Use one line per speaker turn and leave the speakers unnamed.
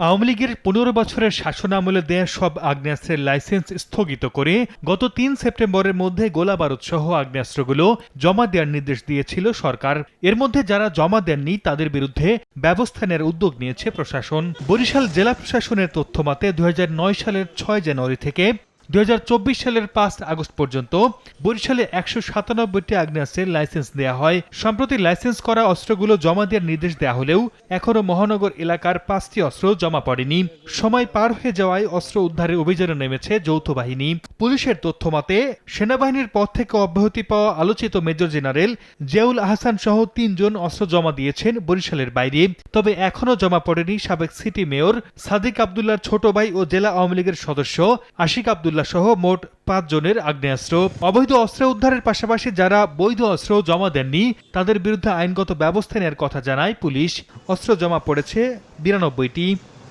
আওয়ামী লীগের ১৫ বছরের শাসনামলে দেয়া সব আগ্নেয়াস্ত্রের লাইসেন্স স্থগিত করে গত ৩ সেপ্টেম্বরের মধ্যে গোলাবারুদ সহ আগ্নেয়াস্ত্রগুলো জমা দেওয়ার নির্দেশ দিয়েছিল সরকার। এর মধ্যে যারা জমা দেননি তাদের বিরুদ্ধে ব্যবস্থা নেওয়ার উদ্যোগ নিয়েছে প্রশাসন। বরিশাল জেলা প্রশাসনের তথ্যমতে ২০০৯ সালের ৬ জানুয়ারি থেকে ২০২৪ সালের ৫ আগস্ট পর্যন্ত বরিশালে ১৯৭টি আগ্নেয়াস্ত্রের লাইসেন্স দেয়া হয়। সম্প্রতি লাইসেন্স করা অস্ত্রগুলো জমা দেওয়ার নির্দেশ দেয়া হলেও এখনও মহানগর এলাকার ৫টি অস্ত্র জমা পড়েনি। সময় পার হয়ে যাওয়ায় অস্ত্র উদ্ধারের অভিযানে নেমেছে যৌথ বাহিনী। পুলিশের তথ্যমতে সেনাবাহিনীর পদ থেকে অব্যাহতি পাওয়া আলোচিত মেজর জেনারেল জিয়াউল আহসান সহ ৩ জন অস্ত্র জমা দিয়েছেন বরিশালের বাইরে। তবে এখনও জমা পড়েনি সাবেক সিটি মেয়র সাদিক আবদুল্লাহর ছোট ভাই ও জেলা আওয়ামী লীগের সদস্য আশিক আবদুল্লাহ সহ মোট ৫ জনের আগ্নেয়াস্ত্র। অবৈধ অস্ত্র উদ্ধারের পাশাপাশি যারা বৈধ অস্ত্র জমা দেননি তাদের বিরুদ্ধে আইনগত ব্যবস্থা নেওয়ার কথা জানায় পুলিশ। অস্ত্র জমা পড়েছে ৯২টি।